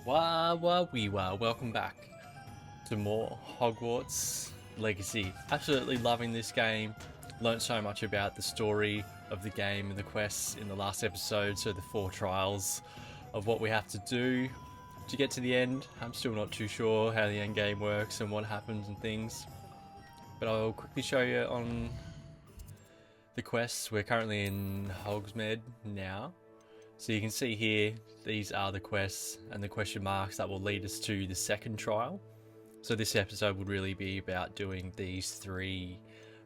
Welcome back to more Hogwarts Legacy. Absolutely loving this game. Learned so much about the story of the game and the quests in the last episode, so the 4 trials of what we have to do to get to the end. I'm still not too sure how the end game works and what happens and things, but I'll quickly show you on the quests. We're currently in Hogsmeade now. So you can see here, these are the quests and the question marks that will lead us to the second trial. So this episode would really be about doing these 3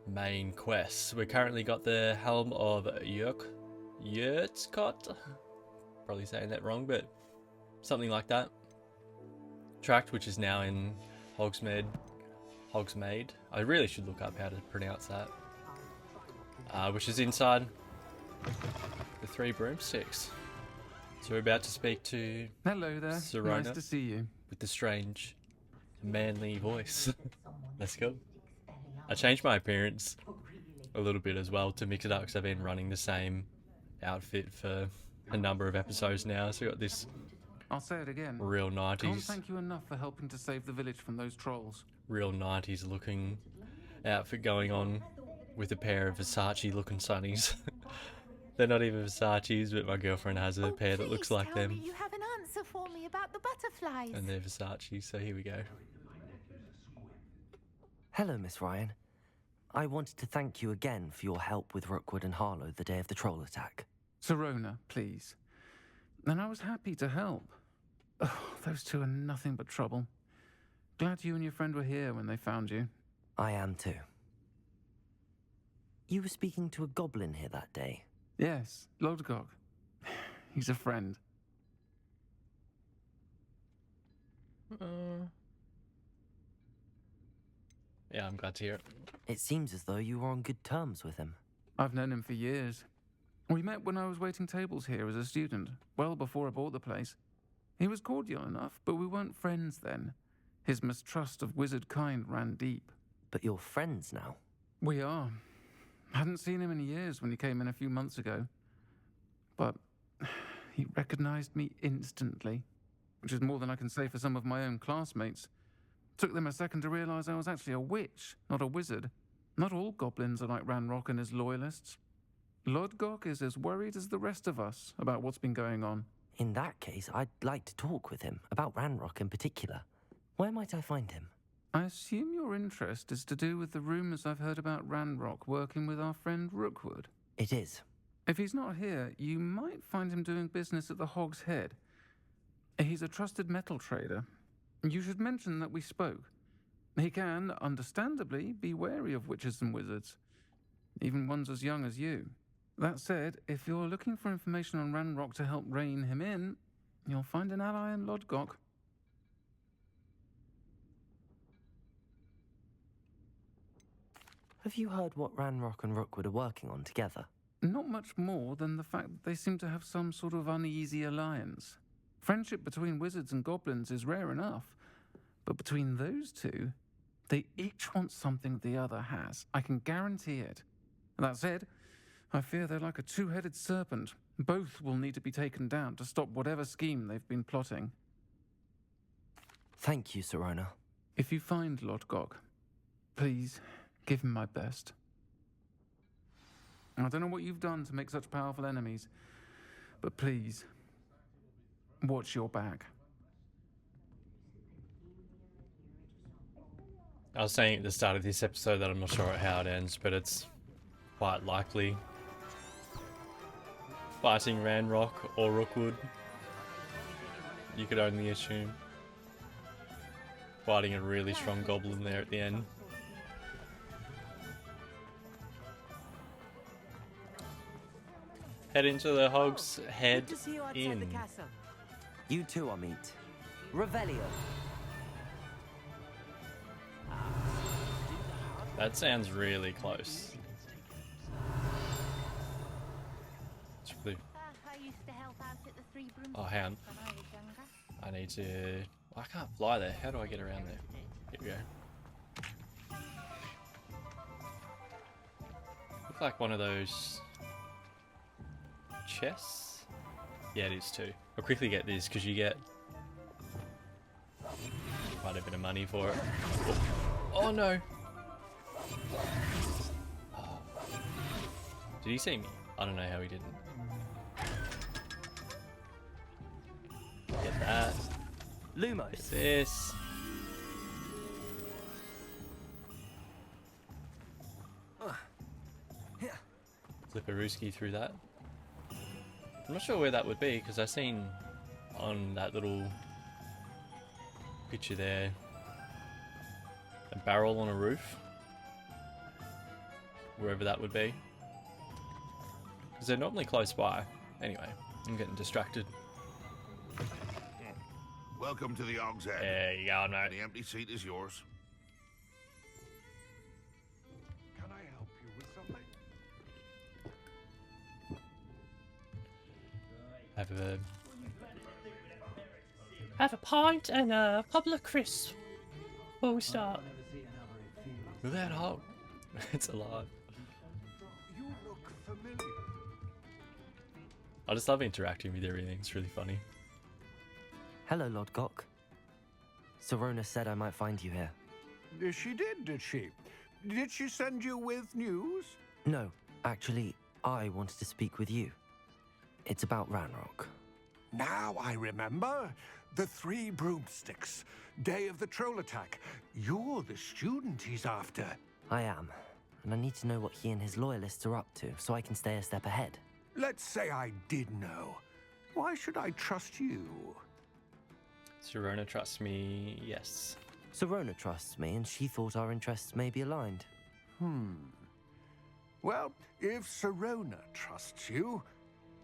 main quests. We've currently got the Helm of Yurtkot, probably saying that wrong, but something like that. Tract, which is now in Hogsmeade. I really should look up how to pronounce that. Which is inside the 3 broomsticks. So we're about to speak to Hello there. Sirona, nice to see you. With the strange, manly voice. Let's go. I changed my appearance a little bit as well to mix it up because I've been running the same outfit for a number of episodes now. So we got this I'll say it again. real Can't 90s, thank you enough for helping to save the village from those trolls. real 90s looking outfit going on with a pair of Versace looking sunnies. They're not even Versace's, but my girlfriend has a pair that looks like them. You have an answer for me about the butterflies. And they're Versace, so here we go. Hello, Miss Ryan. I wanted to thank you again for your help with Rookwood and Harlow the day of the troll attack. Sirona, please. And I was happy to help. Oh, those 2 are nothing but trouble. Glad you and your friend were here when they found you. I am too. You were speaking to a goblin here that day. Yes, Lodgok. He's a friend. Yeah, I'm glad to hear it. It seems as though you were on good terms with him. I've known him for years. We met when I was waiting tables here as a student, well before I bought the place. He was cordial enough, but we weren't friends then. His mistrust of wizard kind ran deep. But you're friends now. We are. Hadn't seen him in years when he came in a few months ago. But he recognized me instantly, which is more than I can say for some of my own classmates. Took them a second to realize I was actually a witch, not a wizard. Not all goblins are like Ranrock and his loyalists. Lodgok is as worried as the rest of us about what's been going on. In that case, I'd like to talk with him, about Ranrock in particular. Where might I find him? I assume your interest is to do with the rumors I've heard about Ranrock working with our friend Rookwood. It is. If he's not here, you might find him doing business at the Hog's Head. He's a trusted metal trader. You should mention that we spoke. He can, understandably, be wary of witches and wizards, even ones as young as you. That said, if you're looking for information on Ranrock to help rein him in, you'll find an ally in Lodgok. Have you heard what Ranrock and Rookwood are working on together? Not much more than the fact that they seem to have some sort of uneasy alliance. Friendship between wizards and goblins is rare enough, but between those 2, they each want something the other has. I can guarantee it. That said, I fear they're like a 2-headed serpent. Both will need to be taken down to stop whatever scheme they've been plotting. Thank you, Sirona. If you find Lodgok, please give him my best. I don't know what you've done to make such powerful enemies, but please, watch your back. I was saying at the start of this episode that I'm not sure how it ends, but it's quite likely fighting Ranrock or Rookwood. You could only assume. Fighting a really strong goblin there at the end. Head into the Hog's Head Good to see you outside the Inn. castle. You too, Amit. Revelio. That sounds really close. It's really... I used to help out at the 3 Broomsticks Oh, hang on. when I was younger. I need to... I can't fly there. How do I get around there? Here we go. Look like one of those chests. Yeah, it is too. I'll quickly get this because you get quite a bit of money for it. Oh no! Did he see me? I don't know how he didn't. Get that. Lumos. Get this. Flipperooski through that. I'm not sure where that would be because I seen on that little picture there a barrel on a roof. Wherever that would be. Because they're normally close by. Anyway, I'm getting distracted. Welcome to the Og's Head. There you go, mate. The empty seat is yours. Can I help you with something? Have a pint and a couple of crisps before we start. Without hope. It's alive. You look familiar. I just love interacting with everything. It's really funny. Hello, Lord Gok. Sorona said I might find you here. She did she? Did she send you with news? No, actually, I wanted to speak with you. It's about Ranrock. Now I remember. The 3 broomsticks. Day of the troll attack. You're the student he's after. I am, and I need to know what he and his loyalists are up to so I can stay a step ahead. Let's say I did know. Why should I trust you? Sorona trusts me, yes. Sorona trusts me, and she thought our interests may be aligned. Well, if Sorona trusts you,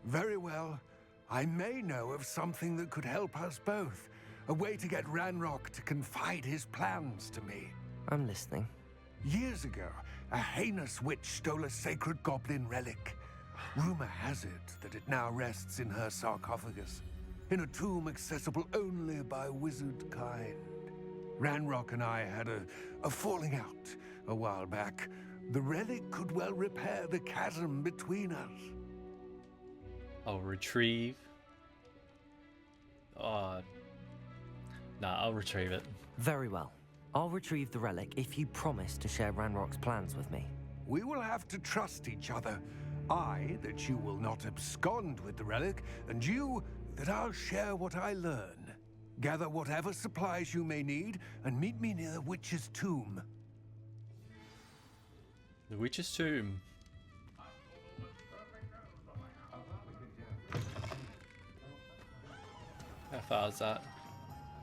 very well. I may know of something that could help us both. A way to get Ranrock to confide his plans to me. I'm listening. Years ago, a heinous witch stole a sacred goblin relic. Rumor has it that it now rests in her sarcophagus, in a tomb accessible only by wizard kind. Ranrock and I had a falling out a while back. The relic could well repair the chasm between us. I'll retrieve. Oh. Nah, I'll retrieve it. Very well. I'll retrieve the relic if you promise to share Ranrock's plans with me. We will have to trust each other. I, that you will not abscond with the relic, and you, that I'll share what I learn. Gather whatever supplies you may need, and meet me near the witch's tomb. The Witch's Tomb. How far is that?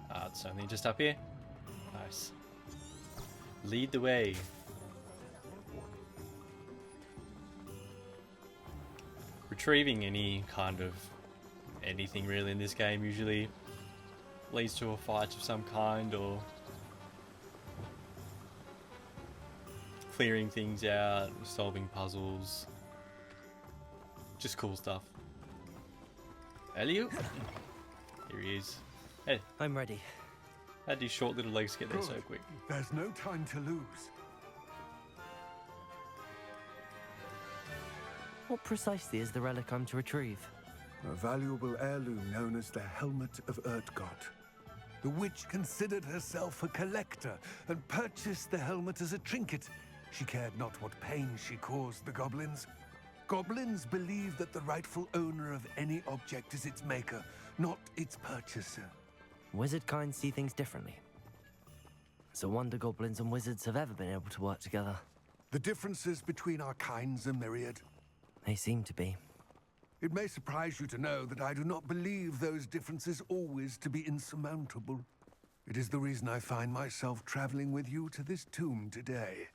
Ah, it's only just up here. Nice. Lead the way. Retrieving any kind of anything really in this game usually leads to a fight of some kind or clearing things out, solving puzzles. Just cool stuff. Elliot? Here he is. Hey, I'm ready. how did his short little legs get there so quick? There's no time to lose. What precisely is the relic I'm to retrieve? A valuable heirloom known as the Helmet of Urtgott. The witch considered herself a collector and purchased the helmet as a trinket. She cared not what pain she caused the goblins. Goblins believe that the rightful owner of any object is its maker, not its purchaser. Wizard kind see things differently. It's a wonder goblins and wizards have ever been able to work together. The differences between our kinds are myriad. They seem to be. It may surprise you to know that I do not believe those differences always to be insurmountable. It is the reason I find myself traveling with you to this tomb today.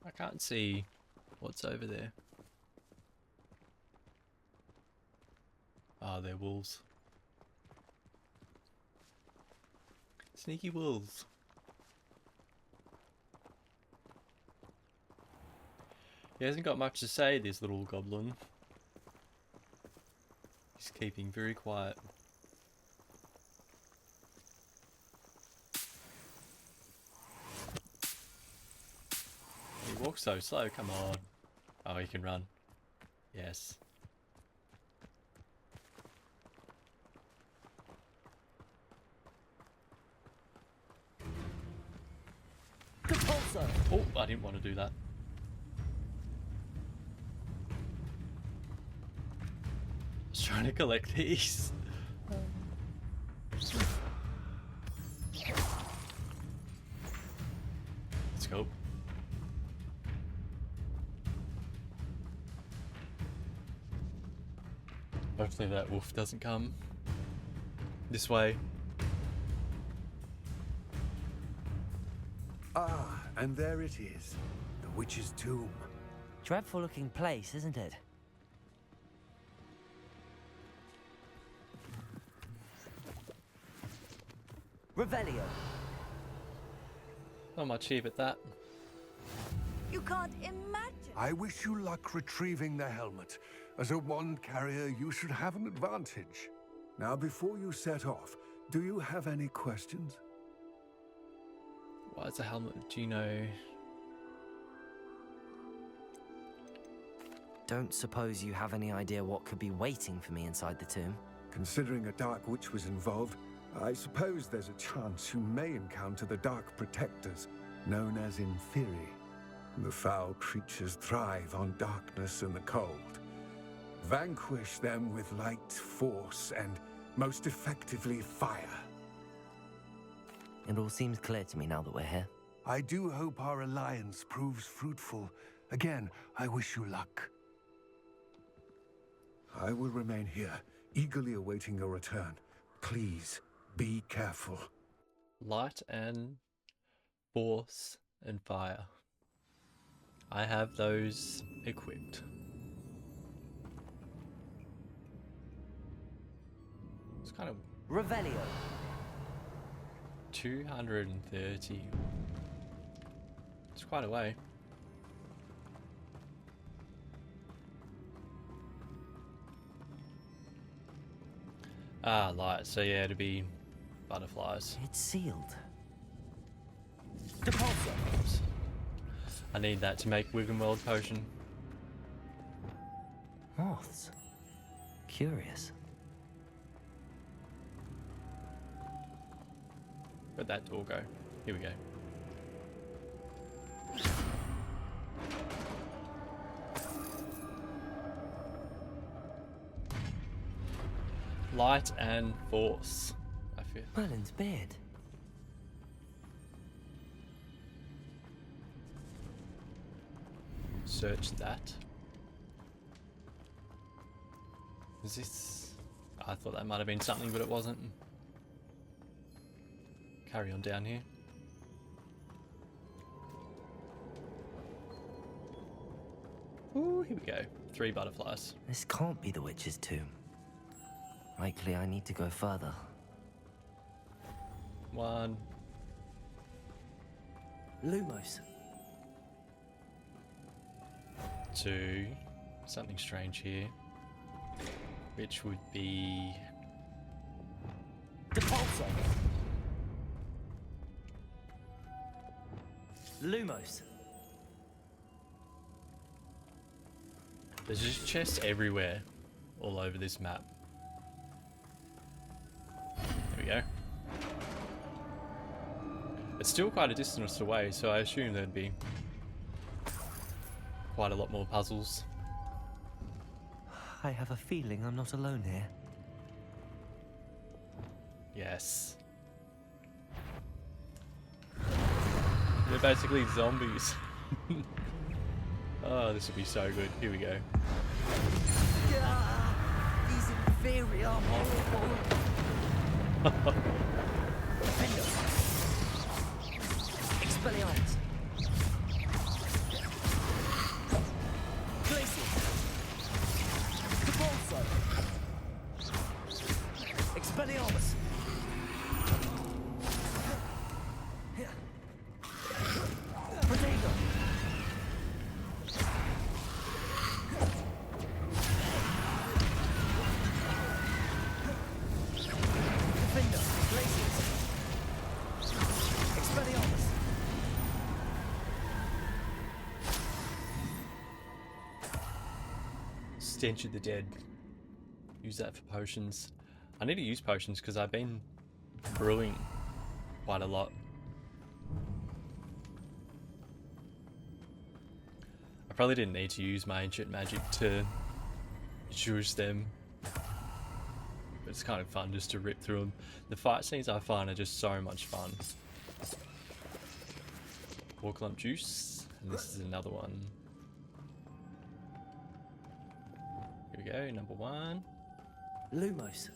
I can't see what's over there. Ah, they're wolves. Sneaky wolves. He hasn't got much to say, this little goblin. He's keeping very quiet. He walks so slow, come on. Oh, he can run. Yes. Depulso! Oh, I didn't want to do that. I was trying to collect these. Let's go. Hopefully that wolf doesn't come this way. Ah, and there it is. The witch's tomb. Dreadful looking place, isn't it? Revelio. Not much cheap at that. You can't imagine. I wish you luck retrieving the helmet. As a wand carrier, you should have an advantage. Now, before you set off, do you have any questions? Why is the helmet? Do you know? Don't suppose you have any idea what could be waiting for me inside the tomb? Considering a Dark Witch was involved, I suppose there's a chance you may encounter the Dark Protectors, known as Inferi. The foul creatures thrive on darkness and the cold. Vanquish them with light, force, and most effectively fire. It all seems clear to me now that we're here. I do hope our alliance proves fruitful. Again, I wish you luck. I will remain here, eagerly awaiting your return. Please, be careful. Light and force and fire. I have those equipped. It's kind of Revelio. 230. It's quite a way. Ah, light. So yeah, to be butterflies. It's sealed. Depulso. Oops. I need that to make Wiggenweld potion. Moths. Curious. Where'd that door go? Here we go. Light and force. I feel. Merlin's beard. Search that. Is this? I thought that might have been something, but it wasn't. Carry on down here. Ooh, here we go. 3 butterflies. This can't be the witch's tomb. Likely I need to go further. 1. Lumos. 2. Something strange here. Which would be... Depulso. Lumos. There's just chests everywhere. All over this map. There we go. It's still quite a distance away, so I assume there'd be quite a lot more puzzles. I have a feeling I'm not alone here. Yes. They're basically zombies. Oh, this would be so good. Here we go. These inferior horrible. Expelliarmus. Glacier. Depulso. Expelliarmus. Protego. Defender. Glaciers. Expelliarmus. Stench of the Dead. Use that for potions. I need to use potions because I've been brewing quite a lot. I probably didn't need to use my ancient magic to juice them. But it's kind of fun just to rip through them. The fight scenes I find are just so much fun. Walk lump juice, and this is another one. Here we go, number 1. Lumos.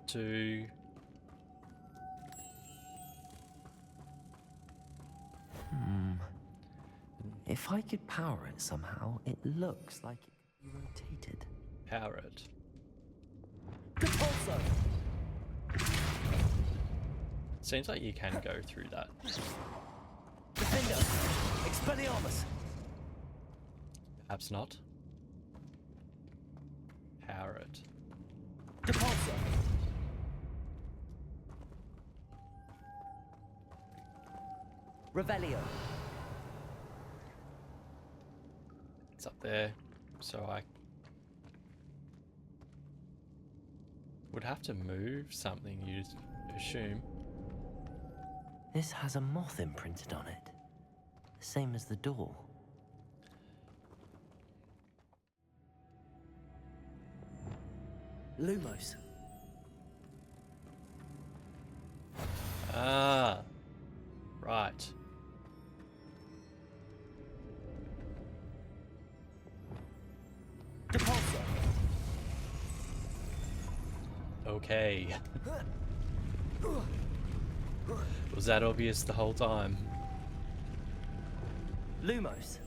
2. If I could power it somehow, it looks like it could be rotated. Power it. Repulsor! Seems like you can go through that. Defender! Expelliarmus! Perhaps not. Power it. Repulsor! Revelio. It's up there, so I would have to move something, you'd assume. This has a moth imprinted on it. The same as the door. Lumos. Ah, right. Repulsor. Okay. Was that obvious the whole time? Lumos.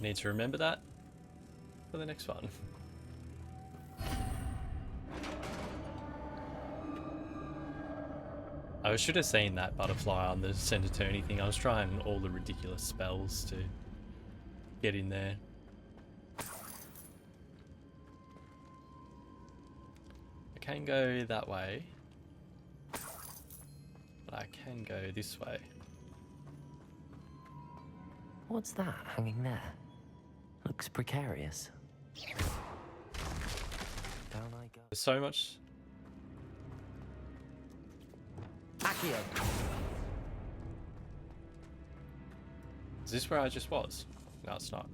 Need to remember that for the next one. I should have seen that butterfly on the center turny thing. I was trying all the ridiculous spells to get in there. I can go that way, but I can go this way. What's that hanging there? Looks precarious. Down I go. There's so much. Accio. Is this where I just was? No, it's not.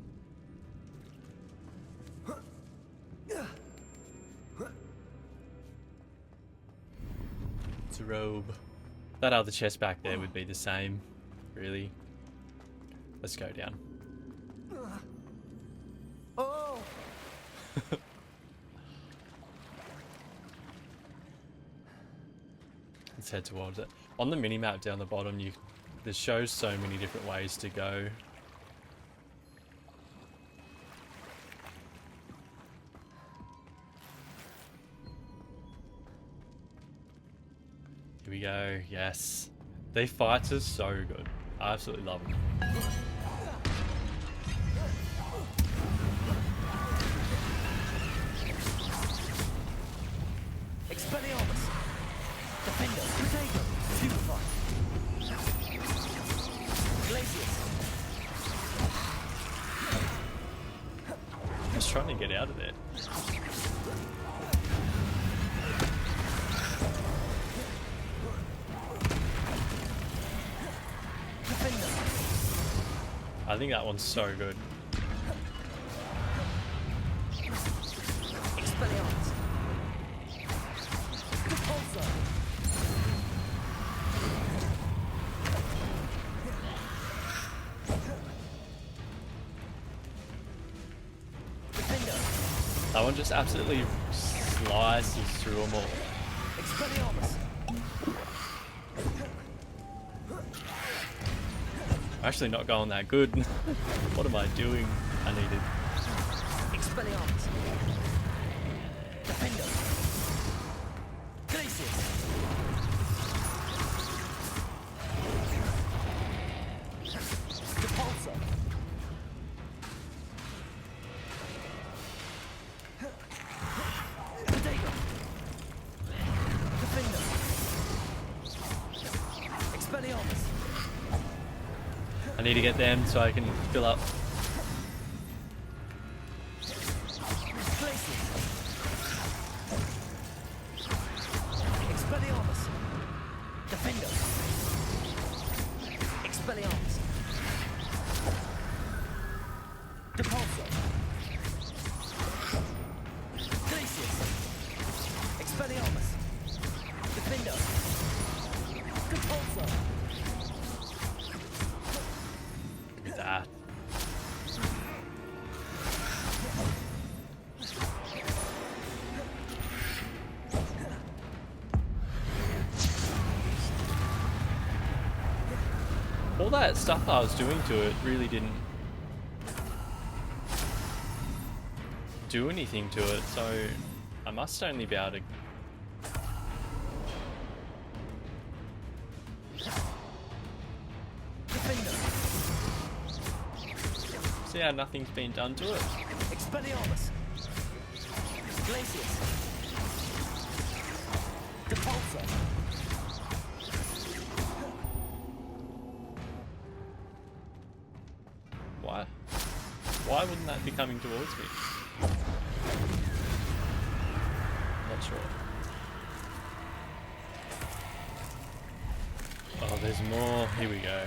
It's a robe. That other chest back there would be the same, really. Let's go down. Oh! Let's head towards it. On the mini-map down the bottom, this shows so many different ways to go. Here we go. Yes. They fights are so good. I absolutely love them. Expelliarmus! Defender! Potato! Stupefy! Glacius! Just trying to get out of there. Defender! I think that one's so good. Expelliarmus! Repulsor! Defender! That one just absolutely slices through them all. Expelliarmus! I'm actually not going that good. What am I doing? I needed. Expelliarmus! Defender! Glacius! Repulsor! Potato! Defender! Expelliarmus! I need to get them so I can fill up. Glacius! all that stuff I was doing to it really didn't do anything to it, so I must only be able to... See how nothing's been done to it? Expelliarmus. Glacius. Depulso. Why? Why wouldn't that be coming towards me? Not sure. Oh, there's more. Here we go.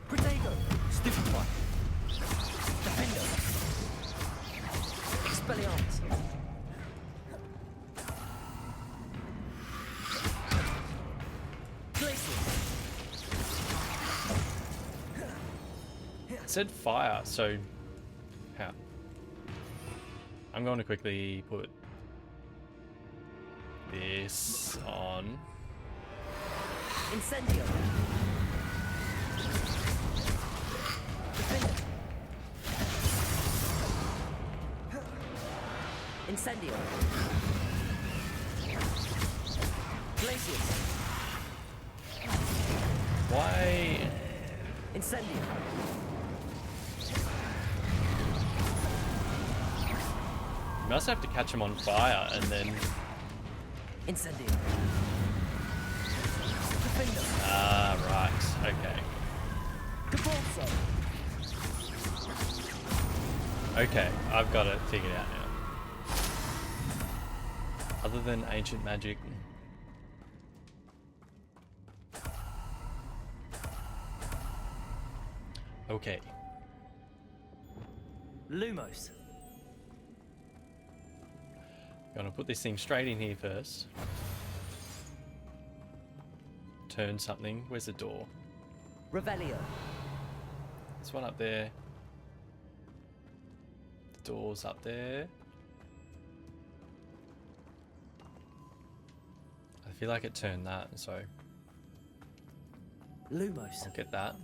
Protego. Stupefy. Defendo. Expelliarmus. Glacius. It said fire, so how? I'm going to quickly put this on. Incendio. Defender. Incendio. Glacius. Why? Incendio. You must have to catch him on fire and then... Incendio. Defender. Ah, right. Okay. Depulso. Okay, I've got it figured out now. Other than ancient magic... Okay. Lumos. Gonna put this thing straight in here first. Turn something. Where's the door? Revelio. There's one up there. The door's up there. I feel like it turned that, so Lumos. I'll get that.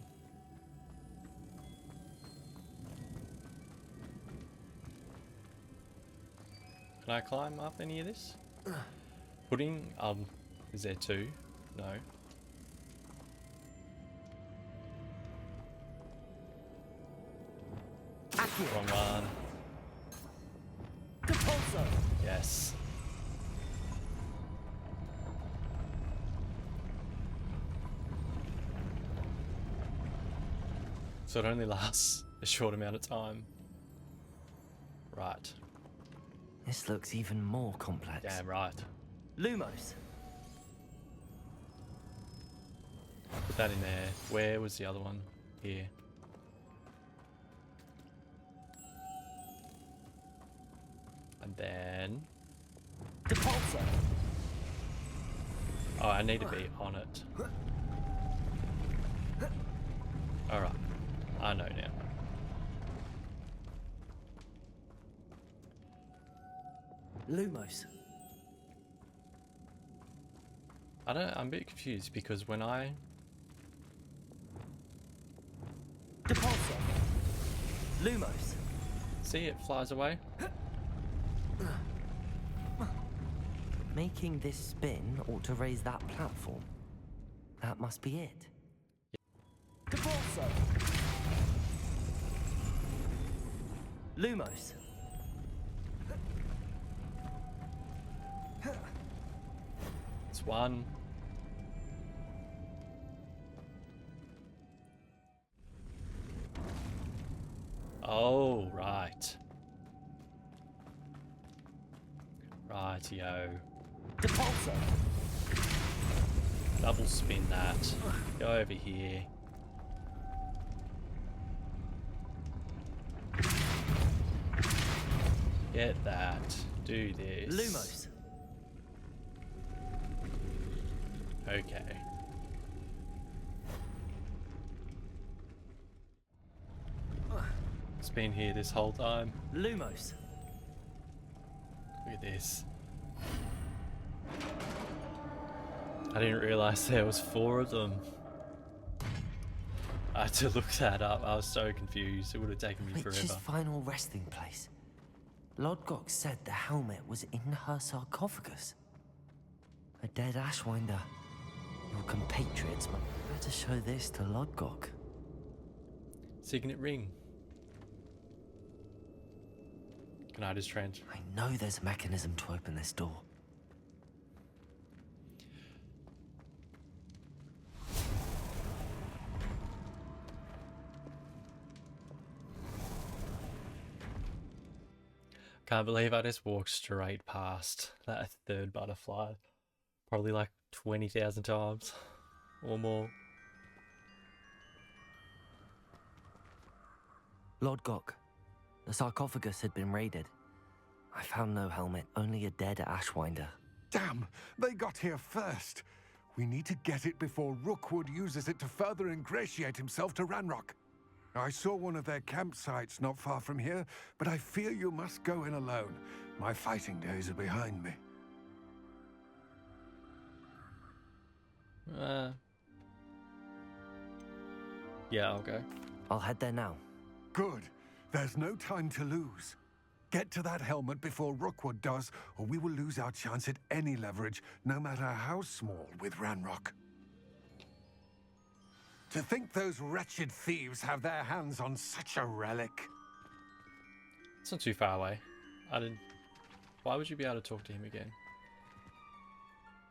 Can I climb up any of this? Pudding, is there two? No. Accio. Wrong one. Depulso. Yes. So it only lasts a short amount of time. Right. This looks even more complex. Yeah, right. Lumos. Put that in there. Where was the other one? Here. And then... Depulso. Oh, I need to be on it. Alright. I know now. Lumos. I'm a bit confused because when I... Depulso. Lumos. See, it flies away. Making this spin ought to raise that platform. That must be it. Depulso. Lumos. It's one. Oh, right. Rightio. Depulso. Double spin that. Go over here. Get that. Do this. Lumos. Okay. It's been here this whole time. Lumos. Look at this. I didn't realize there was 4 of them. I had to look that up. I was so confused. It would have taken me Witch's forever. final resting place. Lodgok said the helmet was in her sarcophagus. A dead Ashwinder. Your compatriots might better show this to Lodgok. Signet ring. Can I just trans? I know there's a mechanism to open this door. Can't believe I just walked straight past that third butterfly. Probably like 20,000 times or more. Lodgok, the sarcophagus had been raided. I found no helmet, only a dead Ashwinder. Damn, they got here first. We need to get it before Rookwood uses it to further ingratiate himself to Ranrock. I saw one of their campsites not far from here, but I fear you must go in alone. My fighting days are behind me. Yeah, I'll go. I'll head there now. Good. There's no time to lose. Get to that helmet before Rookwood does, or we will lose our chance at any leverage, no matter how small, with Ranrock. To think those wretched thieves have their hands on such a relic. It's not too far away. I didn't... Why would you be able to talk to him again?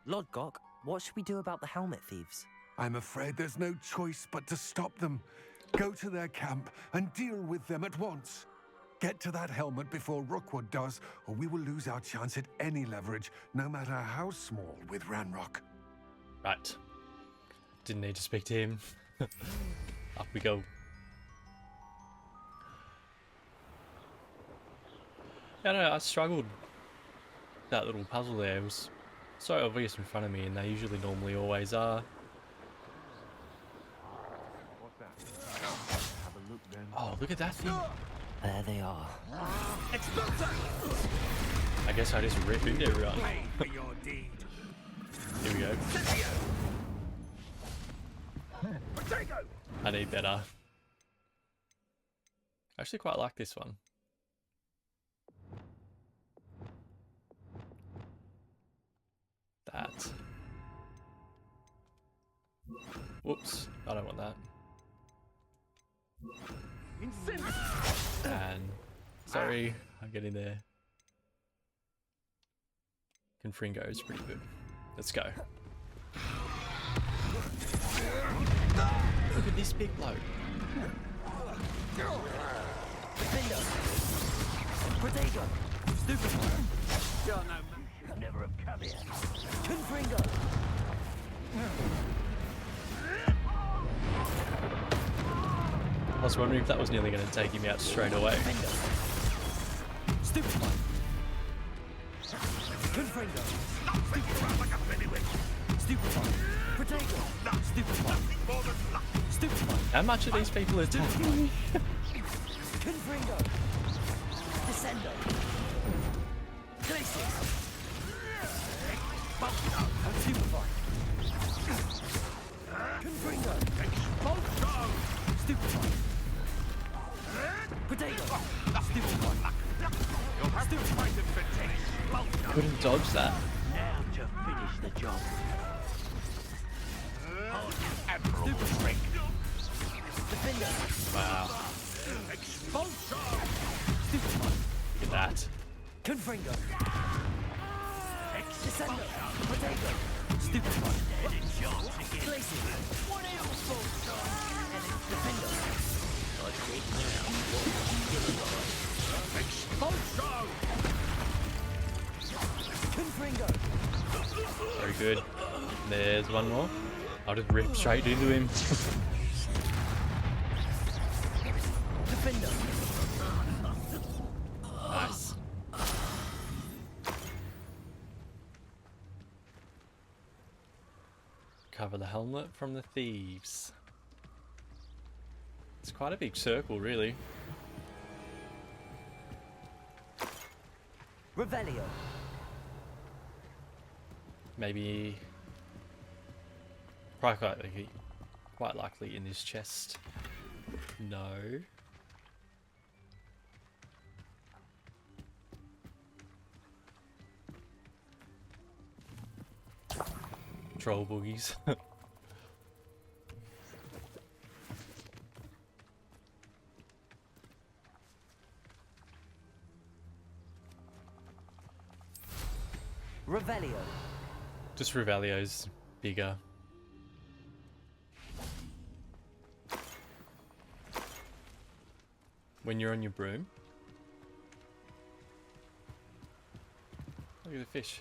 Lodgok, what should we do about the helmet thieves? I'm afraid there's no choice but to stop them. Go to their camp and deal with them at once. Get to that helmet before Rookwood does, or we will lose our chance at any leverage, no matter how small, with Ranrock. Right. Didn't need to speak to him. Up we go. Yeah, no, I struggled. That little puzzle there was so obvious in front of me, and they usually normally always are. Oh, look at that thing. There they are. I guess I just ripped into everyone. Here we go. I need better. I actually quite like this one. That. Whoops, I don't want that. And sorry, I'm getting there. Confringo is pretty good. Let's go. Look at this big bloke. Protego! Stupid! You're no man. Should never have come here. Confringo! I was wondering if that was nearly going to take him out straight away. Stupid one. Confringo! Stupid one. Protego! Stupid one. Stupid one. How much are these people attacking? Confringo! Descendo! Glacius! Stupefy! Confringo! Stupefy! Potato! Stupefy! Stupefy! Couldn't dodge that. Now to finish the job. Stupefy! Defender! Wow. Stupefy! Look at that. Confringo! Descendo! Potato! Stupefy! Glacius! Defender! Confringo! Very good. There's one more. I'll just rip straight into him. Defender! Nice. Cover the helmet from the thieves. It's quite a big circle, really. Revelio! Maybe... Probably Quite likely in this chest. No. Troll boogies. Revelio. Just Revelio's bigger. When you're on your broom. Look at the fish.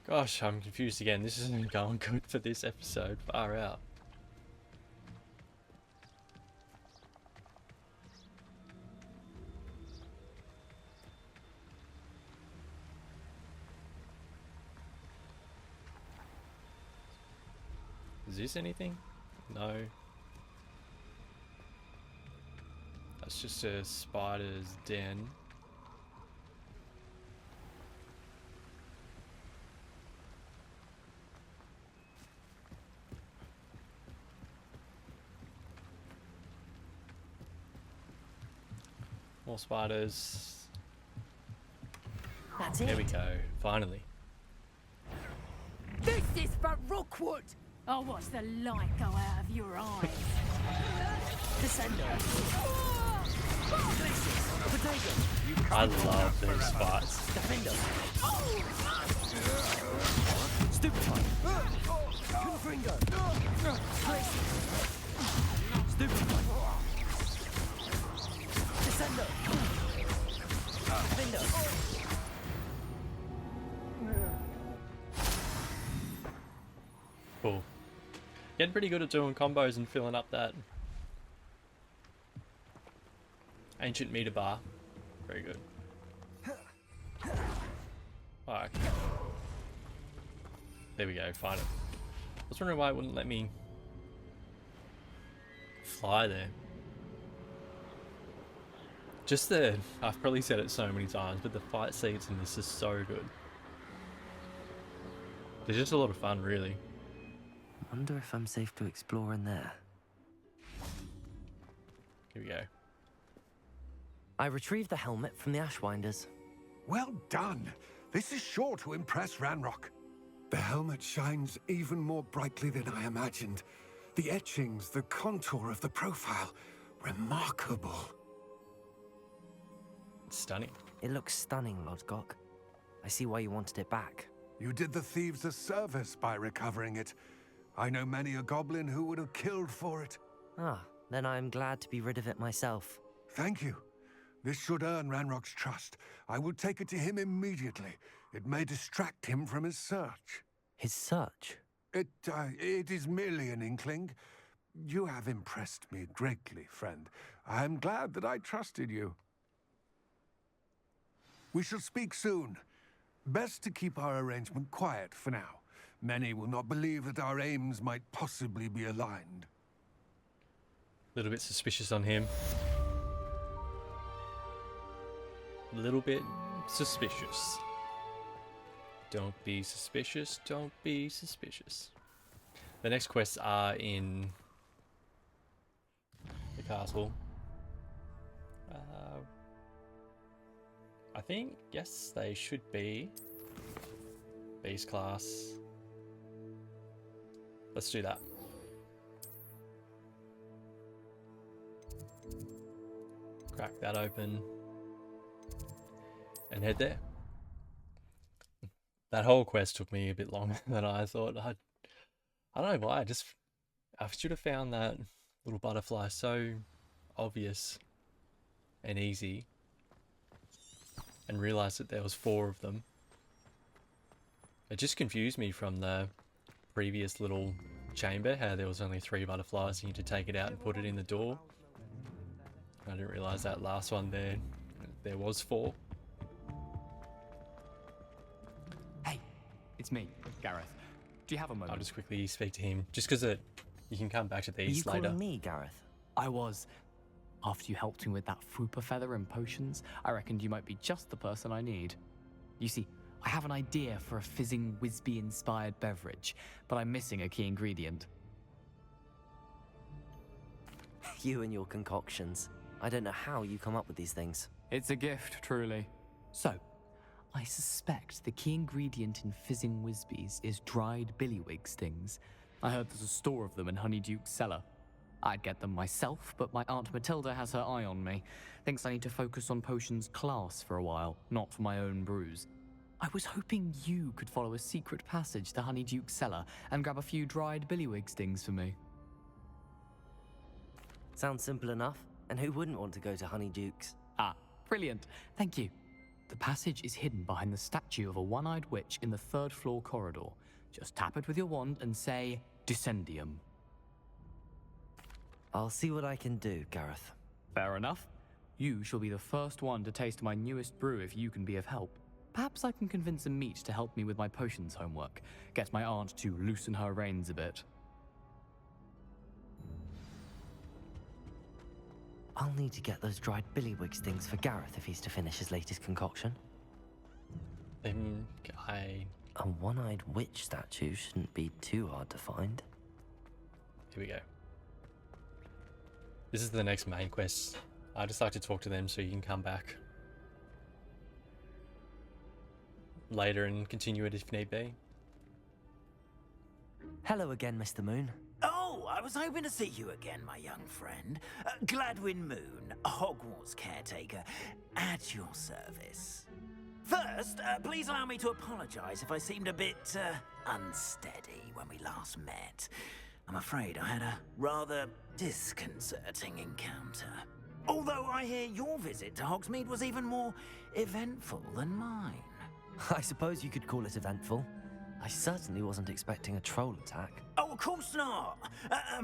Gosh, I'm confused again. This isn't going good for this episode. Far out. Is this anything? No. That's just a spider's den. More spiders. That's it. There we go. Finally. This is for Rookwood! I'll watch the light go out of your eyes. Descender. Potato. I love these fights. Defender. Stupefy. Confringo. Stupefy. Descender. Defender. Cool. Getting pretty good at doing combos and filling up that ancient meter bar. Very good. Alright. There we go, find it. I was wondering why it wouldn't let me fly there. Just the, I've probably said it so many times, but the fight scenes in this is so good. They're just a lot of fun, really. Wonder if I'm safe to explore in there. Here we go. I retrieved the helmet from the Ashwinders. Well done. This is sure to impress Ranrock. The helmet shines even more brightly than I imagined. The etchings, the contour of the profile, remarkable. It's stunning. It looks stunning, Lodgok. I see why you wanted it back. You did the thieves a service by recovering it. I know many a goblin who would have killed for it. Ah, then I am glad to be rid of it myself. Thank you. This should earn Ranrock's trust. I will take it to him immediately. It may distract him from his search. His search? It is merely an inkling. You have impressed me greatly, friend. I am glad that I trusted you. We shall speak soon. Best to keep our arrangement quiet for now. Many will not believe that our aims might possibly be aligned. A little bit suspicious on him. A little bit suspicious. Don't be suspicious, don't be suspicious. The next quests are in the castle. I think, yes, they should be Beast class. Let's do that. Crack that open and head there. That whole quest took me a bit longer than I thought. I don't know why. I should have found that little butterfly so obvious and easy, and realized that there was 4 of them. It just confused me from the previous little chamber, how there was only 3 butterflies and you had to take it out and put it in the door. I didn't realize that last one there was 4. Hey, it's me, Gareth. Do you have a moment? I'll just quickly speak to him, just because you can come back to Are you these later. calling me, Gareth? I was. After you helped me with that Fupa feather and potions, I reckoned you might be just the person I need. You see, I have an idea for a fizzing Whizbee-inspired beverage, but I'm missing a key ingredient. You and your concoctions. I don't know how you come up with these things. It's a gift, truly. So, I suspect the key ingredient in fizzing Whizbees is dried billywig stings. I heard there's a store of them in Honeyduke's cellar. I'd get them myself, but my Aunt Matilda has her eye on me. Thinks I need to focus on potions class for a while, not for my own brews. I was hoping you could follow a secret passage to Honeyduke's cellar and grab a few dried billywig stings for me. Sounds simple enough. And who wouldn't want to go to Honeyduke's? Ah, brilliant. Thank you. The passage is hidden behind the statue of a one-eyed witch in the third-floor corridor. Just tap it with your wand and say, Descendium. I'll see what I can do, Gareth. Fair enough. You shall be the first one to taste my newest brew if you can be of help. Perhaps I can convince a meat to help me with my potions homework. Get my aunt to loosen her reins a bit. I'll need to get those dried billywig stings for Gareth if he's to finish his latest concoction. A one-eyed witch statue shouldn't be too hard to find. Here we go. This is the next main quest. I just like to talk to them so you can come back later and continue it if need be. Hello again, Mr. Moon. Oh, I was hoping to see you again, my young friend. Gladwin Moon, Hogwarts caretaker, at your service. First, please allow me to apologize if I seemed a bit unsteady when we last met. I'm afraid I had a rather disconcerting encounter. Although I hear your visit to Hogsmeade was even more eventful than mine. I suppose you could call it eventful. I certainly wasn't expecting a troll attack. Oh, of course not.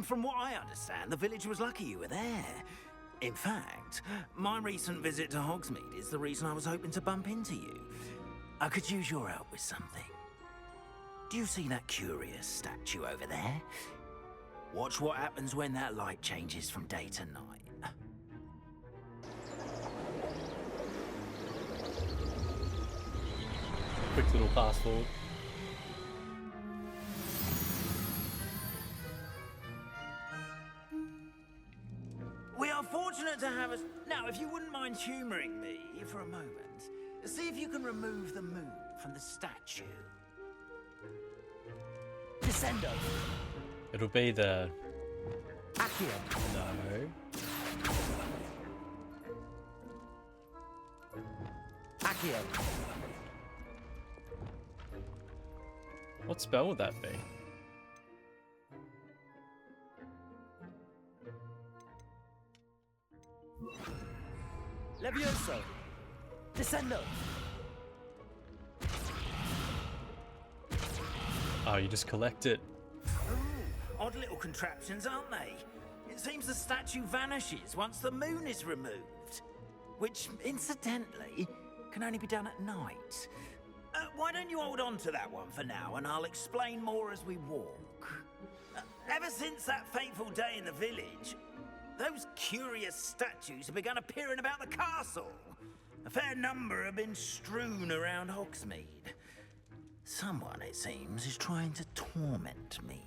From what I understand, the village was lucky you were there. In fact, my recent visit to Hogsmeade is the reason I was hoping to bump into you. I could use your help with something. Do you see that curious statue over there? Watch what happens when that light changes from day to night. Quick little fast forward. We are fortunate to have us... Now, if you wouldn't mind humouring me for a moment, see if you can remove the moon from the statue. Descendo. It'll be the... Accio. No. Accio. What spell would that be? Levioso. Descendo. Oh, you just collect it. Ooh, odd little contraptions, aren't they? It seems the statue vanishes once the moon is removed. Which, incidentally, can only be done at night. Why don't you hold on to that one for now, and I'll explain more as we walk. Ever since that fateful day in the village, those curious statues have begun appearing about the castle. A fair number have been strewn around Hogsmeade. Someone, it seems, is trying to torment me.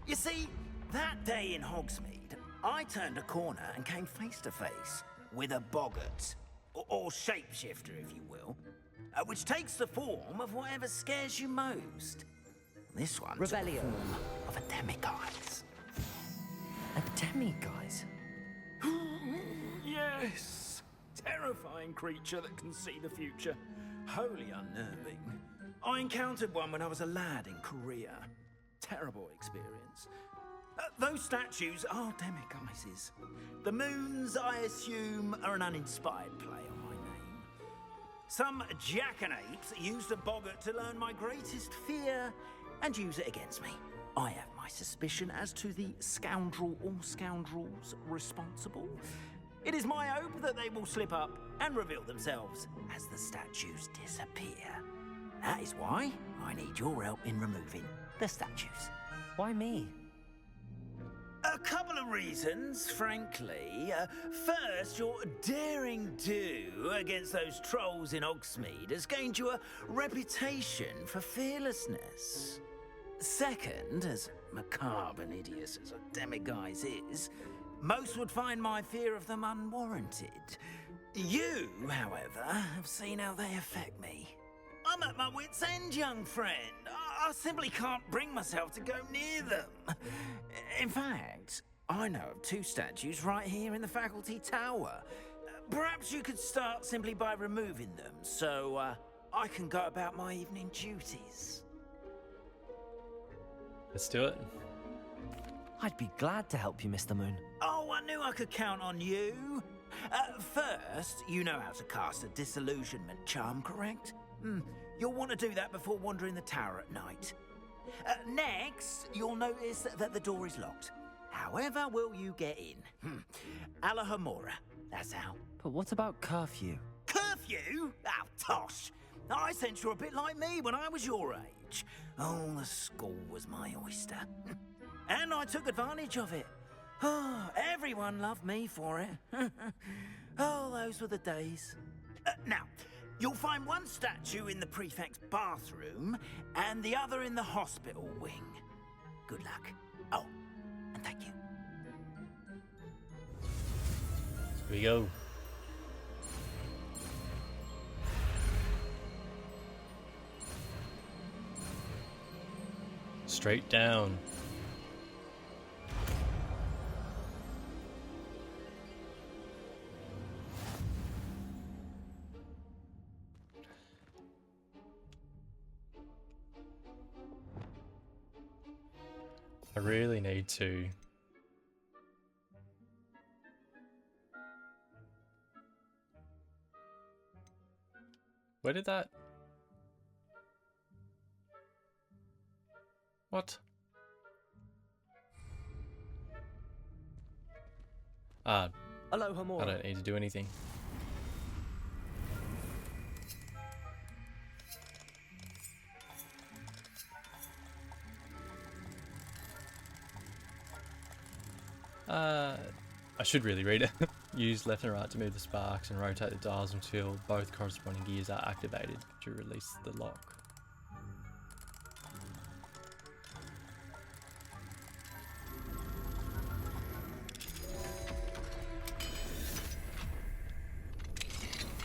You see, that day in Hogsmeade, I turned a corner and came face to face with a boggart, or shapeshifter, if you will, which takes the form of whatever scares you most. This one took the Revelio. form of a demiguise. A demiguise? Yes! Terrifying creature that can see the future. Wholly unnerving. I encountered one when I was a lad in Korea. Terrible experience. Those statues are demiguises. The moons, I assume, are an uninspired play on my name. Some jackanapes used a boggart to learn my greatest fear and use it against me. I have my suspicion as to the scoundrel or scoundrels responsible. It is my hope that they will slip up and reveal themselves as the statues disappear. That is why I need your help in removing the statues. Why me? couple of reasons, frankly. First, your daring do against those trolls in Hogsmeade has gained you a reputation for fearlessness. Second, as macabre and hideous as a demiguise is, most would find my fear of them unwarranted. You, however, have seen how they affect me. I'm at my wit's end, young friend. I simply can't bring myself to go near them. In fact, I know of 2 statues right here in the faculty tower. Perhaps you could start simply by removing them, so I can go about my evening duties. Let's do it. I'd be glad to help you, Mr. Moon. Oh, I knew I could count on you. First, you know how to cast a disillusionment charm, correct? You'll want to do that before wandering the tower at night. Next, you'll notice that the door is locked. However will you get in? Alahamora, that's how. But what about curfew? Curfew? Oh, tosh. I sense you're a bit like me when I was your age. Oh, the school was my oyster. And I took advantage of it. Oh, everyone loved me for it. Oh, those were the days. Now, you'll find one statue in the prefect's bathroom and the other in the hospital wing. Good luck. Oh, and thank you. Here we go. Straight down. I really need to where did that? What? Aloha I don't need to do anything. I should really read it. Use left and right to move the sparks and rotate the dials until both corresponding gears are activated to release the lock.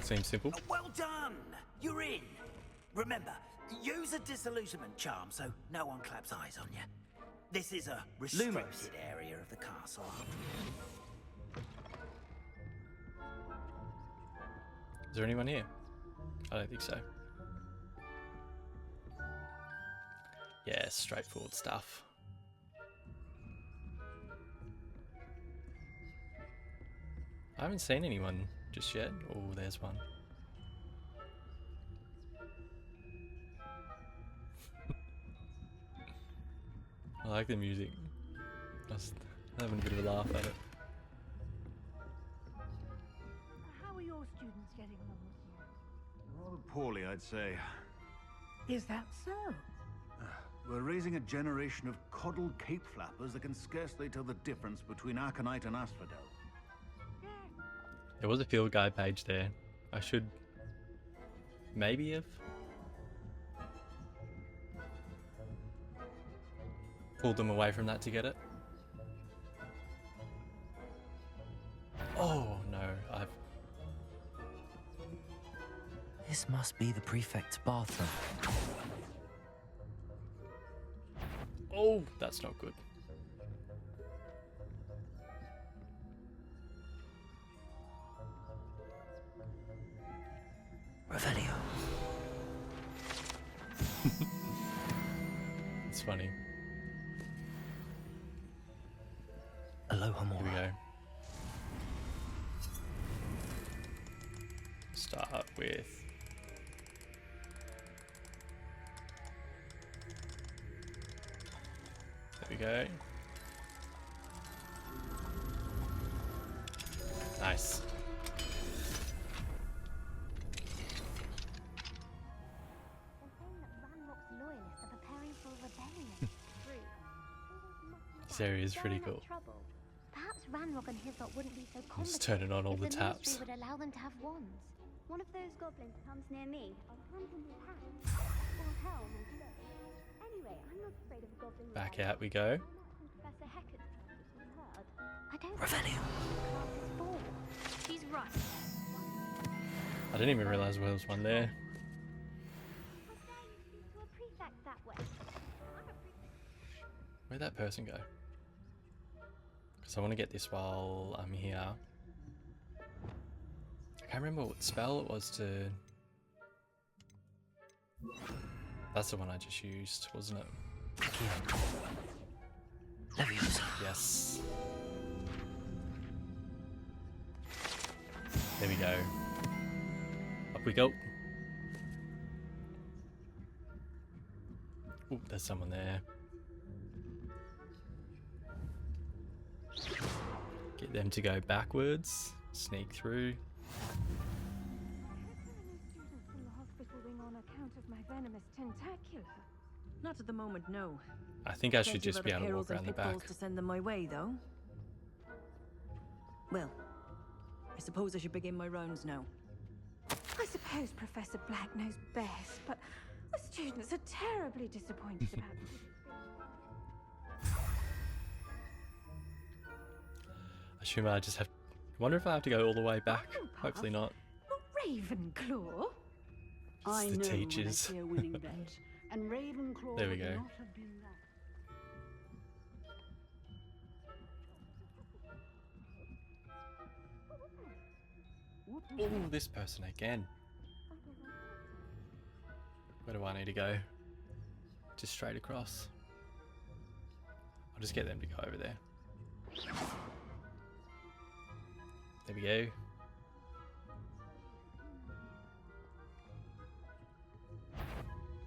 Seems simple. Well done! You're in. Remember, use a disillusionment charm so no one claps eyes on you. This is a restricted area of the castle. Is there anyone here? I don't think so. Yeah, straightforward stuff. I haven't seen anyone just yet. Oh, there's one. I like the music. I was having a bit of a laugh at it. How are your students getting along this year? Rather poorly, I'd say. Is that so? We're raising a generation of coddled cape flappers that can scarcely tell the difference between Aconite and Asphodel. There was a field guide page there. I should maybe have pulled them away from that to get it. Oh no, I've... This must be the prefect's bathroom. Oh, that's not good. Revelio. It's funny. Aloha Here we Mora. go. Start with... There we go. Nice. This area is pretty cool. Perhaps Ranrock and his lot wouldn't be so Just competent turning on all if the Ministry taps. would allow them to have wands. One of those goblins comes near me, I'll hand him his hat, or helm and cloak. Anyway, I'm not afraid of a goblin. Back out we go. Professor Hecat's class, which he's heard. I don't Revelio. She's right. I didn't even realise there was one there. To a prefect that way. Where'd that person go? Because I want to get this while I'm here. I can't remember what spell it was to... That's the one I just used, wasn't it? Leviosa. Yes. There we go. Up we go. Ooh, there's someone there. Get them to go backwards. Sneak through. Students from the hospital wing on account of my venomous tentacular. Not at the moment, no. I think I should Plenty of just be other able to walk perils and around the back. pitfalls to send them my way, though. Well, I suppose I should begin my rounds now. I suppose Professor Black knows best, but the students are terribly disappointed about this. I assume I just have... I wonder if I have to go all the way back. Hopefully not. Ravenclaw? I the know teachers. when I see a winning bet, and Ravenclaw There we would go. not have been that. Oh, this person again. Where do I need to go? Just straight across. I'll just get them to go over there. There we go.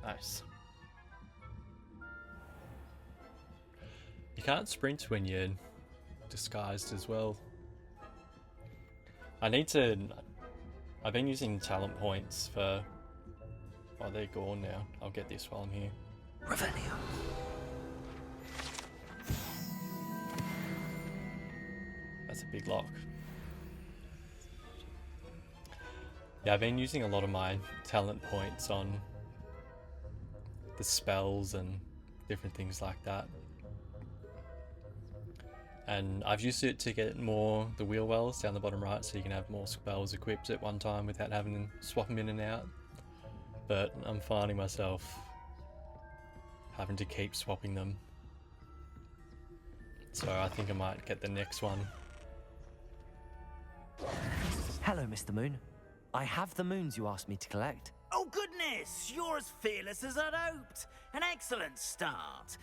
Nice. You can't sprint when you're disguised as well. I need to... I've been using talent points for... Oh, they're gone now. I'll get this while I'm here. Revelio. That's a big lock. Yeah, I've been using a lot of my talent points on the spells and different things like that. And I've used it to get more the wheel wells down the bottom right, so you can have more spells equipped at one time without having to swap them in and out. But I'm finding myself having to keep swapping them. So I think I might get the next one. Hello, Mr. Moon. I have the moons you asked me to collect. Oh goodness, you're as fearless as I'd hoped. An excellent start.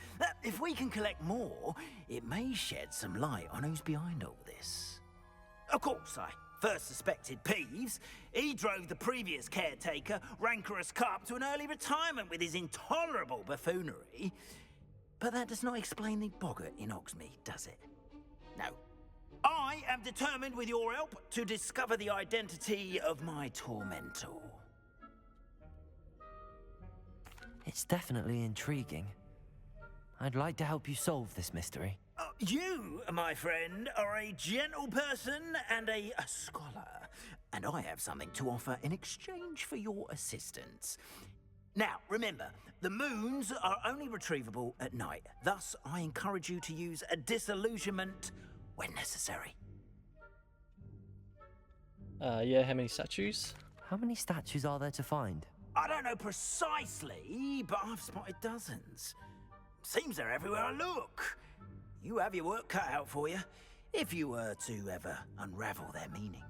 If we can collect more, it may shed some light on who's behind all this. Of course, I first suspected Peeves. He drove the previous caretaker, Rancorous Carp, to an early retirement with his intolerable buffoonery. But that does not explain the boggart in Hogsmeade, does it? No. I am determined, with your help, to discover the identity of my tormentor. It's definitely intriguing. I'd like to help you solve this mystery. You, my friend, are a gentle person and a scholar, and I have something to offer in exchange for your assistance. Now, remember, the moons are only retrievable at night. Thus, I encourage you to use a disillusionment when necessary. Yeah, how many statues? How many statues are there to find? I don't know precisely, but I've spotted dozens. Seems they're everywhere I look. You have your work cut out for you, if you were to ever unravel their meaning.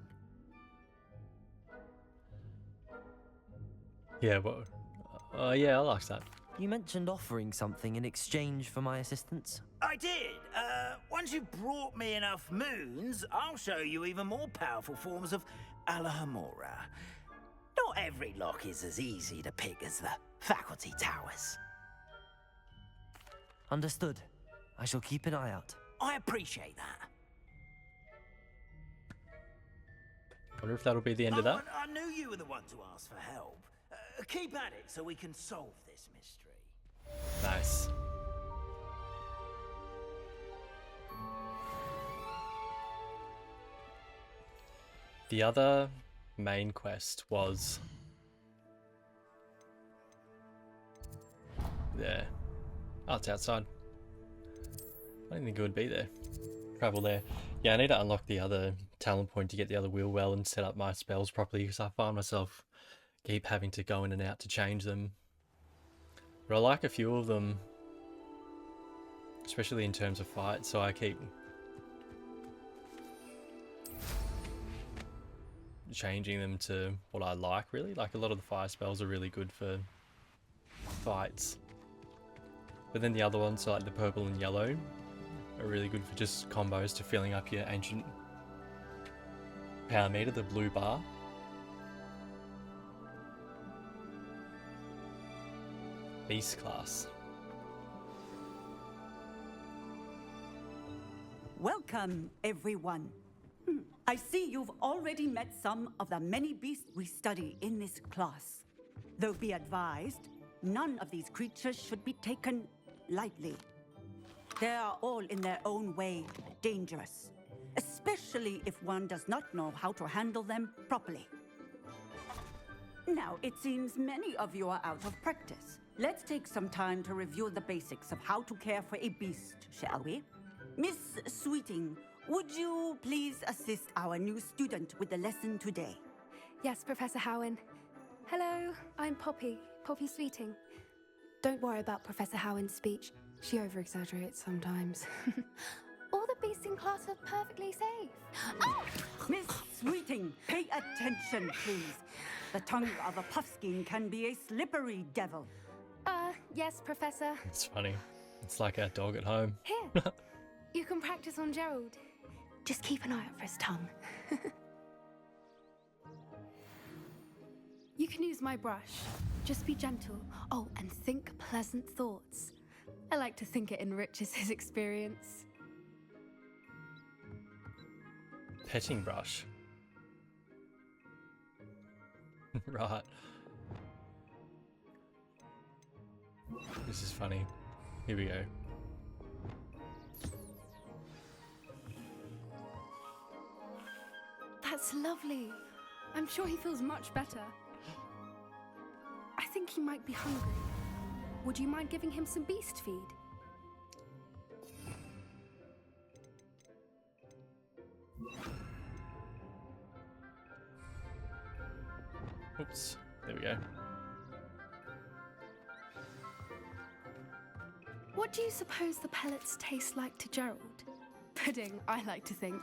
Yeah, well... yeah, I like that. You mentioned offering something in exchange for my assistance. I did. Once you've brought me enough moons, I'll show you even more powerful forms of Alahamora. Not every lock is as easy to pick as the faculty towers. Understood. I shall keep an eye out. I appreciate that. Wonder if that'll be the end of that. I knew you were the one to ask for help. Keep at it so we can solve this mystery. Nice. The other main quest was there. Oh, it's outside. I didn't think it would be there. Travel there. Yeah, I need to unlock the other talent point to get the other wheel well and set up my spells properly, because I find myself keep having to go in and out to change them. But I like a few of them, especially in terms of fight, so I keep changing them to what I like, really. Like, a lot of the fire spells are really good for fights. But then the other ones, so like the purple and yellow, are really good for just combos to filling up your ancient power meter, the blue bar. Beast class. Welcome, everyone. I see you've already met some of the many beasts we study in this class. Though be advised, none of these creatures should be taken lightly. They are all in their own way dangerous, especially if one does not know how to handle them properly. Now, it seems many of you are out of practice. Let's take some time to review the basics of how to care for a beast, shall we? Miss Sweeting, would you please assist our new student with the lesson today? Yes, Professor Howen. Hello, I'm Poppy Sweeting. Don't worry about Professor Howen's speech. She over-exaggerates sometimes. All the beasts in class are perfectly safe. Oh! Miss Sweeting, pay attention, please. The tongue of a puffskein can be a slippery devil. Yes, Professor. It's funny. It's like our dog at home. Here, you can practice on Gerald. Just keep an eye out for his tongue. You can use my brush. Just be gentle. Oh, and think pleasant thoughts. I like to think it enriches his experience. Petting brush. Right. This is funny. Here we go. That's lovely. I'm sure he feels much better. I think he might be hungry. Would you mind giving him some beast feed? Oops. There we go. What do you suppose the pellets taste like to Gerald? Pudding, I like to think.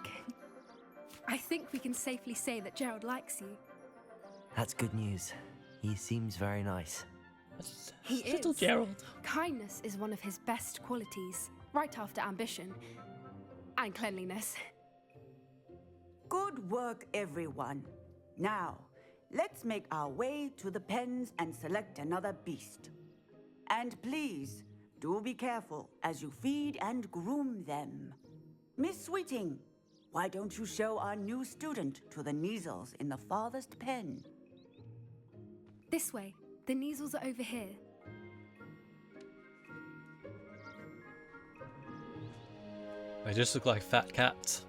I think we can safely say that Gerald likes you. That's good news. He seems very nice. He is. Little Gerald. Kindness is one of his best qualities, right after ambition. And cleanliness. Good work, everyone. Now, let's make our way to the pens and select another beast. And please, do be careful as you feed and groom them. Miss Sweeting, why don't you show our new student to the Neasels in the farthest pen? This way. The Neasels are over here. They just look like fat cats.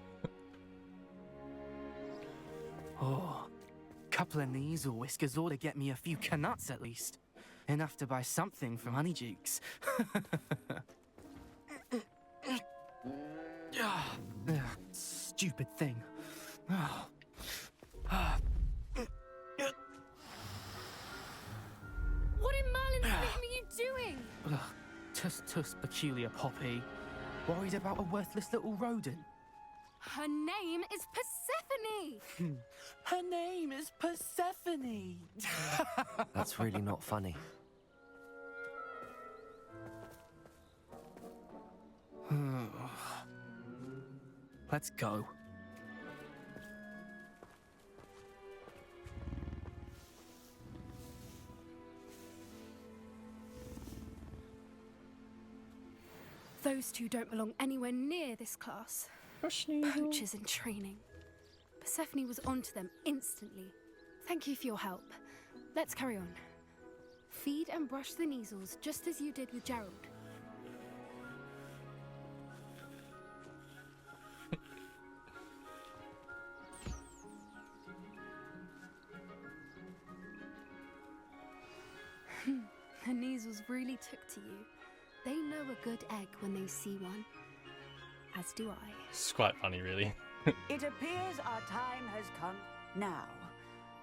Oh, couple of Neasel whiskers ought to get me a few canuts at least. Enough to buy something from Honeydukes. Stupid thing. What in Merlin's name are you doing? Tuss, peculiar Poppy. Worried about a worthless little rodent. Her name is Persephone! Her name is Persephone! That's really not funny. Let's go. Those two don't belong anywhere near this class. Poachers in training. Persephone was onto them instantly. Thank you for your help. Let's carry on. Feed and brush the Neasels just as you did with Gerald. really took to you. They know a good egg when they see one. As do I. It's quite funny, really. It appears our time has come. Now,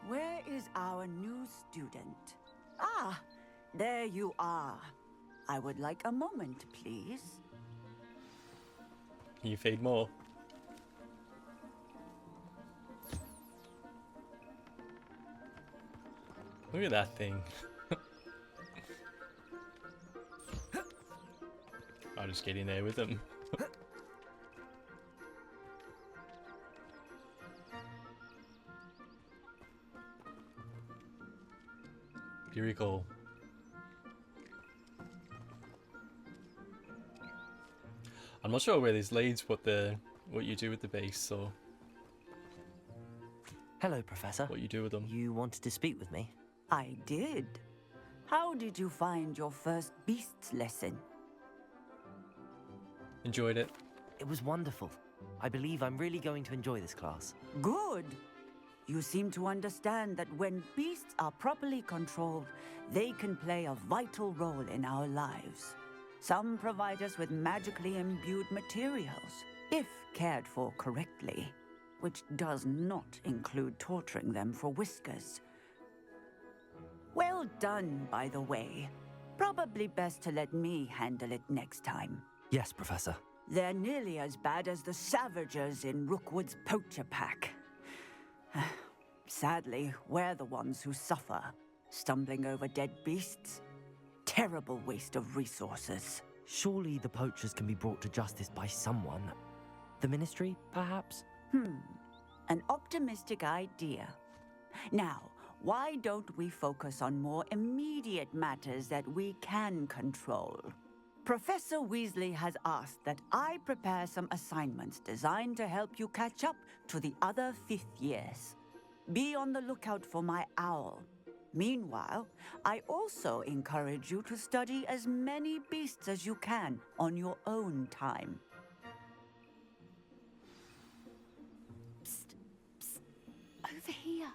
where is our new student? Ah, there you are. I would like a moment, please. Can you feed more? Look at that thing. I'll just get in there with them. Very cool. I'm not sure where this leads, what you do with the beasts, or Hello, Professor. what you do with them. You wanted to speak with me? I did. How did you find your first beasts lesson? Enjoyed it. It was wonderful. I believe I'm really going to enjoy this class. Good. You seem to understand that when beasts are properly controlled, they can play a vital role in our lives. Some provide us with magically imbued materials, if cared for correctly, which does not include torturing them for whiskers. Well done, by the way. Probably best to let me handle it next time. Yes, Professor. They're nearly as bad as the Savagers in Rookwood's poacher pack. Sadly, we're the ones who suffer, stumbling over dead beasts. Terrible waste of resources. Surely the poachers can be brought to justice by someone. The Ministry, perhaps? An optimistic idea. Now, why don't we focus on more immediate matters that we can control? Professor Weasley has asked that I prepare some assignments designed to help you catch up to the other 5th years. Be on the lookout for my owl. Meanwhile, I also encourage you to study as many beasts as you can on your own time. Psst, psst. Over here.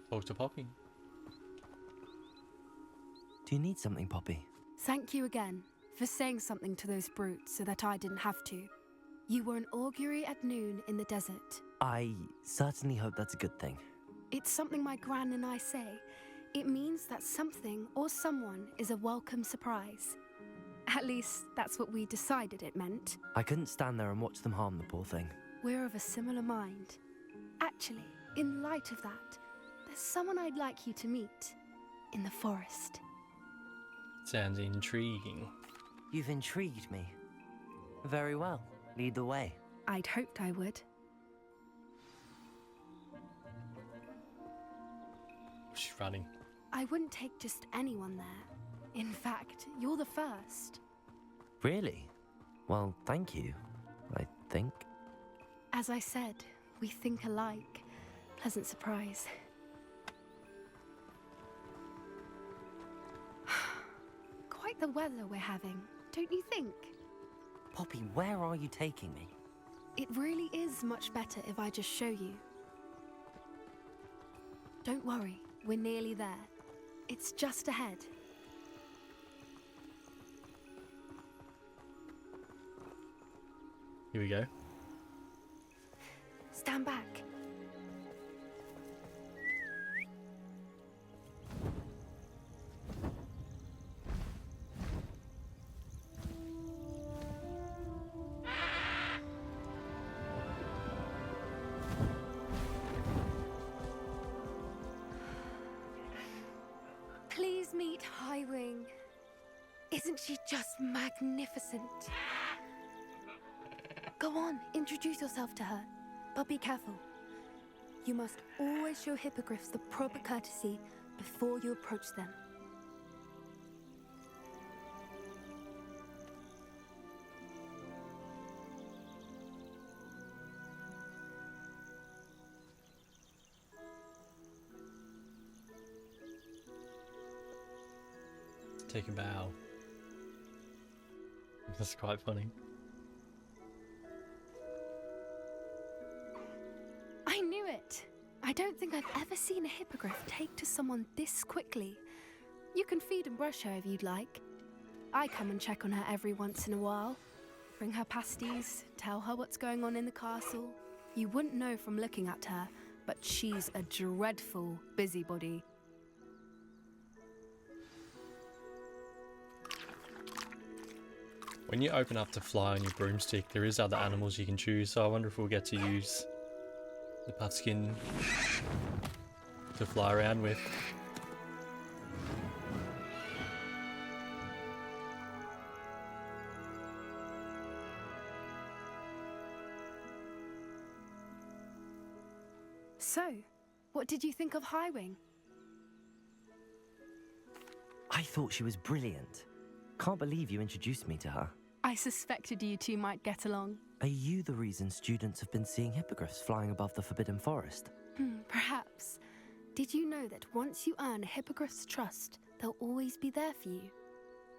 Talk to Poppy. Do you need something, Poppy? Thank you again for saying something to those brutes so that I didn't have to. You were an augury at noon in the desert. I certainly hope that's a good thing. It's something my gran and I say. It means that something or someone is a welcome surprise. At least, that's what we decided it meant. I couldn't stand there and watch them harm the poor thing. We're of a similar mind. Actually, in light of that, there's someone I'd like you to meet. In the forest. Sounds intriguing. You've intrigued me. Very well. Lead the way. I'd hoped I would. She's running. I wouldn't take just anyone there. In fact, you're the first. Really? Well, thank you, I think. As I said, we think alike. Pleasant surprise. Quite the weather we're having, don't you think? Poppy, where are you taking me? It really is much better if I just show you. Don't worry, we're nearly there. It's just ahead. Here we go. Stand back. Please meet Highwing. Isn't she just magnificent? Go on, introduce yourself to her. But be careful. You must always show hippogriffs the proper courtesy before you approach them. Take a bow. That's quite funny. I knew it! I don't think I've ever seen a hippogriff take to someone this quickly. You can feed and brush her if you'd like. I come and check on her every once in a while. Bring her pasties, tell her what's going on in the castle. You wouldn't know from looking at her, but she's a dreadful busybody. When you open up to fly on your broomstick, there is other animals you can choose, so I wonder if we'll get to use the puffskin to fly around with. So, what did you think of Highwing? I thought she was brilliant. Can't believe you introduced me to her. I suspected you two might get along. Are you the reason students have been seeing hippogriffs flying above the Forbidden Forest? Perhaps. Did you know that once you earn a hippogriff's trust, they'll always be there for you?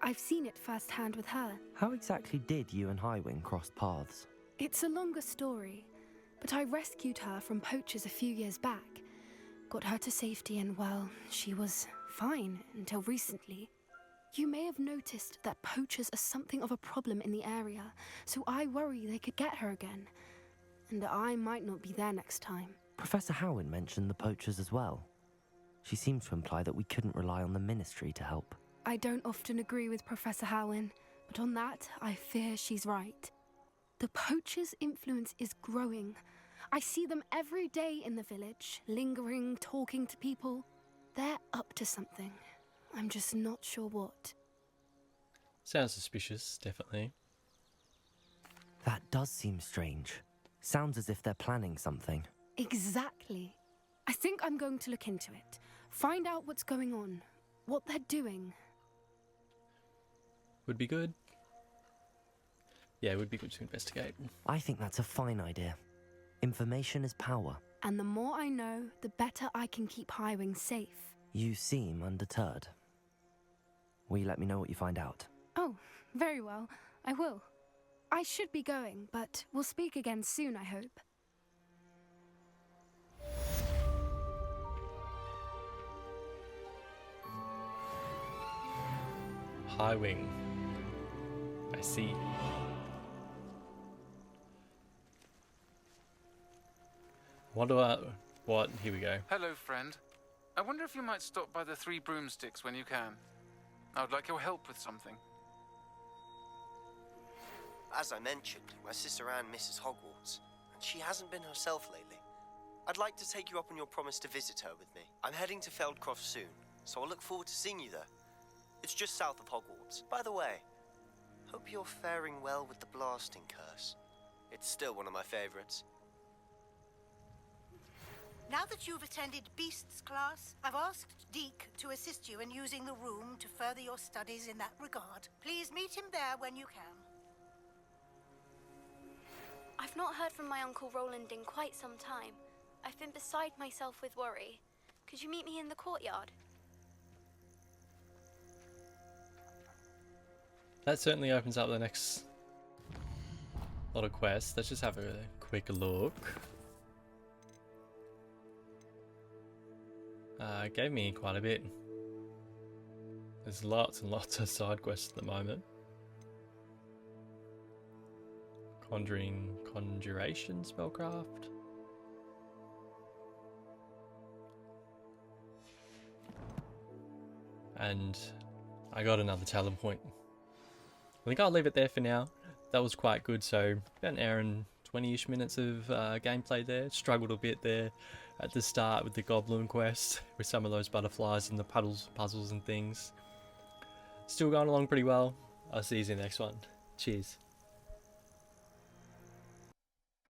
I've seen it firsthand with her. How exactly did you and Highwing cross paths? It's a longer story, but I rescued her from poachers a few years back. Got her to safety and, well, she was fine until recently. You may have noticed that poachers are something of a problem in the area, so I worry they could get her again. And I might not be there next time. Professor Howin mentioned the poachers as well. She seemed to imply that we couldn't rely on the Ministry to help. I don't often agree with Professor Howin, but on that, I fear she's right. The poachers' influence is growing. I see them every day in the village, lingering, talking to people. They're up to something. I'm just not sure what. Sounds suspicious, definitely. That does seem strange. Sounds as if they're planning something. Exactly. I think I'm going to look into it. Find out what's going on. What they're doing. Would be good. Yeah, it would be good to investigate. I think that's a fine idea. Information is power. And the more I know, the better I can keep Highwing safe. You seem undeterred. Will you let me know what you find out? Oh, very well. I will. I should be going, but we'll speak again soon, I hope. Highwing. I see. Wonder what? Here we go. Hello, friend. I wonder if you might stop by the Three Broomsticks when you can. I would like your help with something. As I mentioned, my sister Anne misses Hogwarts, and she hasn't been herself lately. I'd like to take you up on your promise to visit her with me. I'm heading to Feldcroft soon, so I'll look forward to seeing you there. It's just south of Hogwarts. By the way, hope you're faring well with the blasting curse. It's still one of my favorites. Now that you've attended Beasts class, I've asked Deke to assist you in using the room to further your studies in that regard. Please meet him there when you can. I've not heard from my Uncle Roland in quite some time. I've been beside myself with worry. Could you meet me in the courtyard? That certainly opens up the next lot of quests. Let's just have a quick look. It gave me quite a bit. There's lots and lots of side quests at the moment. Conjuration spellcraft. And I got another talent point. I think I'll leave it there for now. That was quite good. So about an hour and 20-ish minutes of gameplay there. Struggled a bit there at the start with the Goblin quest, with some of those butterflies and the puzzles and things. Still going along pretty well. I'll see you in the next one. Cheers.